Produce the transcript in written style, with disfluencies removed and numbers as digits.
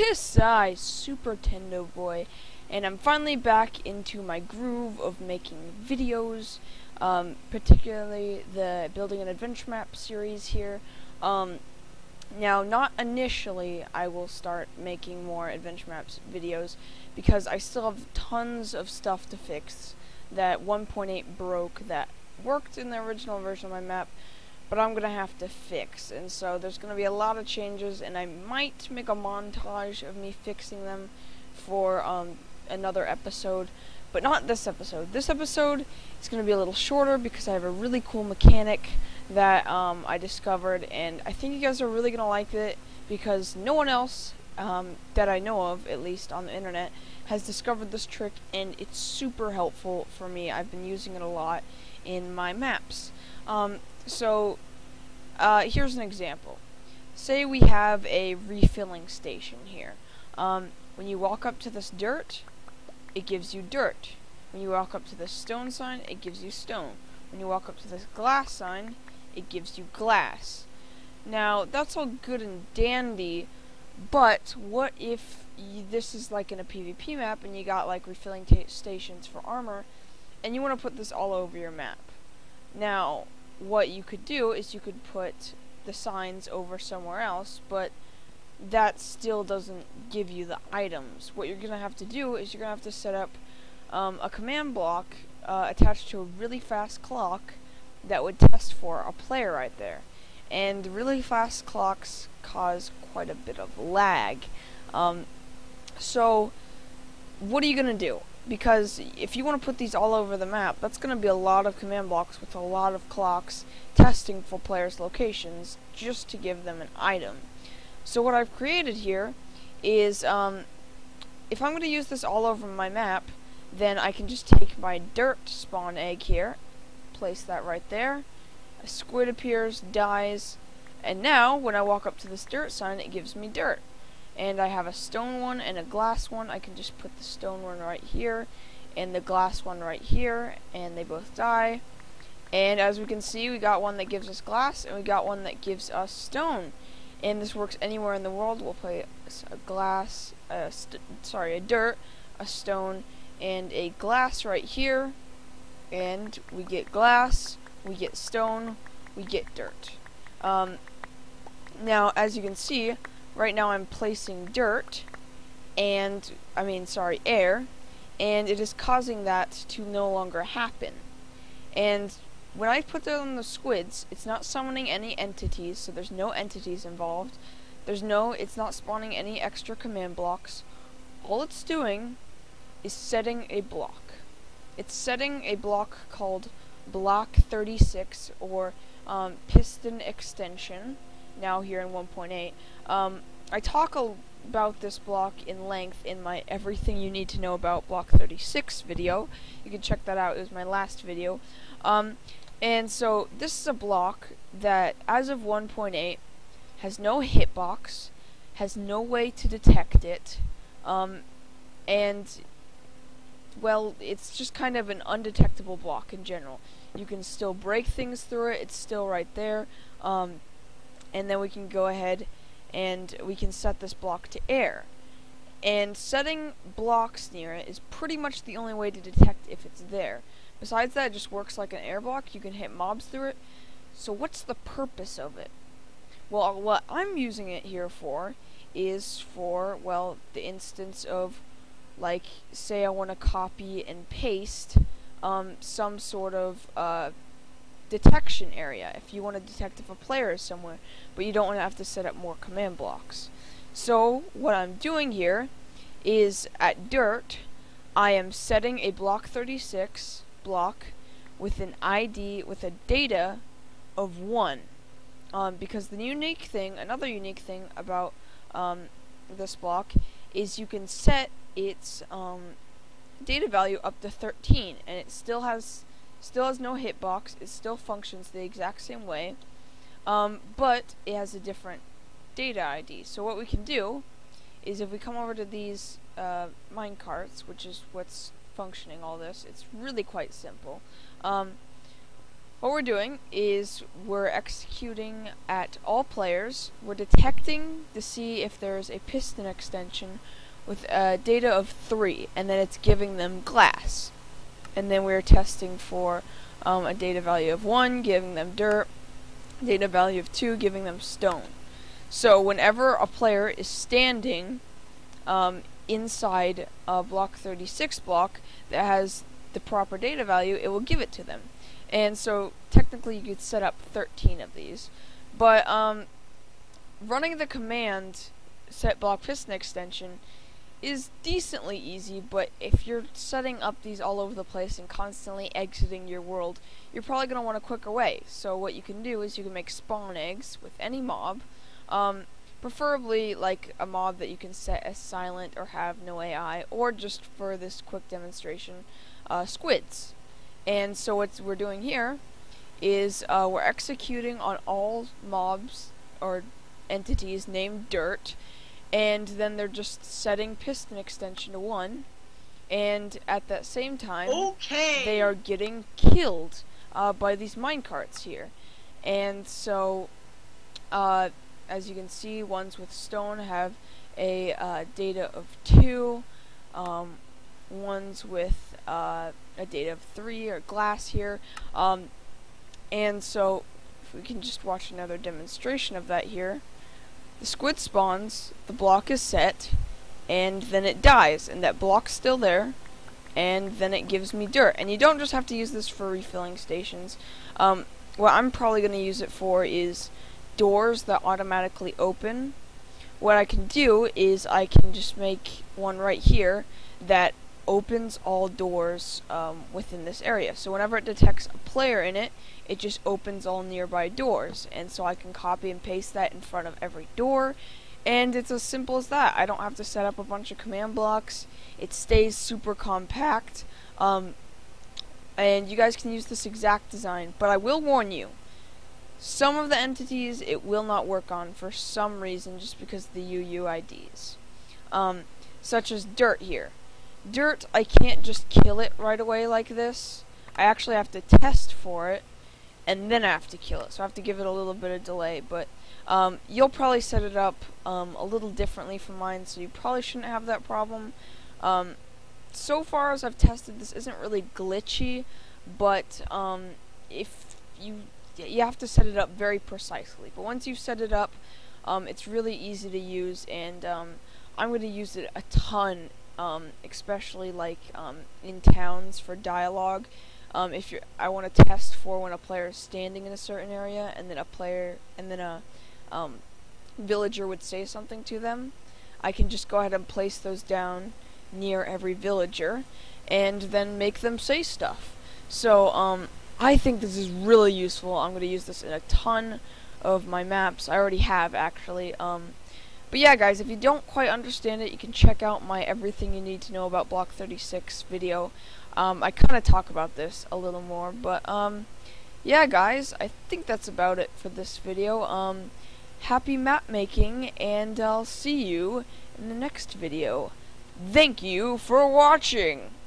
Tis I, Super Tendo Boy, and I'm finally back into my groove of making videos, particularly the Building an Adventure Map series here. Now, not initially I will start making more Adventure Maps videos, because I still have tons of stuff to fix that 1.8 broke that worked in the original version of my map, but I'm going to have to fix, and so there's going to be a lot of changes, and I might make a montage of me fixing them for another episode, but not this episode. This episode is going to be a little shorter because I have a really cool mechanic that I discovered, and I think you guys are really going to like it because no one else that I know of, at least on the internet, has discovered this trick, and it's super helpful for me. I've been using it a lot in my maps. So, here's an example. Say we have a refilling station here. When you walk up to this dirt, it gives you dirt. When you walk up to this stone sign, it gives you stone. When you walk up to this glass sign, it gives you glass. Now, that's all good and dandy, but what if this is like in a PvP map and you got like refilling stations for armor, and you want to put this all over your map? Now, what you could do is you could put the signs over somewhere else, but that still doesn't give you the items. What you're going to have to do is you're going to have to set up a command block attached to a really fast clock that would test for a player right there. And really fast clocks cause quite a bit of lag. So, what are you going to do? Because if you want to put these all over the map, that's going to be a lot of command blocks with a lot of clocks testing for players' locations just to give them an item. So what I've created here is, if I'm going to use this all over my map, then I can just take my dirt spawn egg here, place that right there, a squid appears, dies, and now when I walk up to this dirt sign, it gives me dirt. And I have a stone one and a glass one. I can just put the stone one right here and the glass one right here, and they both die. And as we can see, we got one that gives us glass and we got one that gives us stone. And this works anywhere in the world. We'll play a glass, a dirt, a stone, and a glass right here, and we get glass, we get stone, we get dirt. Now, as you can see, right now I'm placing dirt, and, air, and it is causing that to no longer happen. And when I put that on the squids, it's not summoning any entities, so there's no entities involved. It's not spawning any extra command blocks. All it's doing is setting a block. It's setting a block called block 36, or piston extension, now here in 1.8. I talk about this block in length in my Everything You Need to Know About Block 36 video. You can check that out. It was my last video. And so this is a block that, as of 1.8, has no hitbox, has no way to detect it, and, well, it's just kind of an undetectable block in general. You can still break things through it, it's still right there, and then we can go ahead and we can set this block to air. And setting blocks near it is pretty much the only way to detect if it's there. Besides that, it just works like an air block. You can hit mobs through it. So what's the purpose of it? Well, what I'm using it here for is for, well, the instance of, like, say I want to copy and paste some sort of detection area, if you want to detect if a player is somewhere, but you don't want to have to set up more command blocks. So what I'm doing here is, at dirt, I am setting a block 36 block with an ID, with a data of 1. Because the another unique thing about this block is you can set its data value up to 13, and it still has no hitbox. It still functions the exact same way, but it has a different data ID. So what we can do is, if we come over to these minecarts, which is what's functioning all this, it's really quite simple. what we're doing is we're executing at all players. We're detecting to see if there's a piston extension with a data of 3, and then it's giving them glass. And then we're testing for a data value of 1, giving them dirt, data value of 2, giving them stone. So whenever a player is standing inside a block 36 block that has the proper data value, it will give it to them. And so technically you could set up 13 of these. But running the command set block piston extension is decently easy, but if you're setting up these all over the place and constantly exiting your world, you're probably going to want a quicker way. So what you can do is you can make spawn eggs with any mob, preferably like a mob that you can set as silent or have no AI, or just for this quick demonstration, squids. And so what we're doing here is we're executing on all mobs or entities named dirt, and then they're just setting piston extension to 1, and at that same time they are getting killed by these minecarts here. And so as you can see, ones with stone have a data of 2, ones with a data of 3 or glass here, and so if we can just watch another demonstration of that here. The squid spawns, the block is set, and then it dies, and that block's still there, and then it gives me dirt. And you don't just have to use this for refilling stations. What I'm probably going to use it for is doors that automatically open. What I can do is I can just make one right here that opens all doors within this area. So whenever it detects a player in it, it just opens all nearby doors. And so I can copy and paste that in front of every door, and it's as simple as that. I don't have to set up a bunch of command blocks. It stays super compact, and you guys can use this exact design, but I will warn you, some of the entities it will not work on for some reason, just because of the UUIDs, such as dirt here. Dirt, I can't just kill it right away like this. I actually have to test for it, and then I have to kill it, so I have to give it a little bit of delay. But you'll probably set it up a little differently from mine, so you probably shouldn't have that problem. So far as I've tested, this isn't really glitchy, but if you have to set it up very precisely. But once you've set it up, it's really easy to use, and I'm going to use it a ton. Especially like in towns for dialogue. If I want to test for when a player is standing in a certain area, and then a villager would say something to them, I can just go ahead and place those down near every villager, and then make them say stuff. So I think this is really useful. I'm going to use this in a ton of my maps. I already have, actually. But yeah, guys, if you don't quite understand it, you can check out my Everything You Need to Know About Block 36 video. I kind of talk about this a little more, but yeah, guys, I think that's about it for this video. Happy map making, and I'll see you in the next video. Thank you for watching!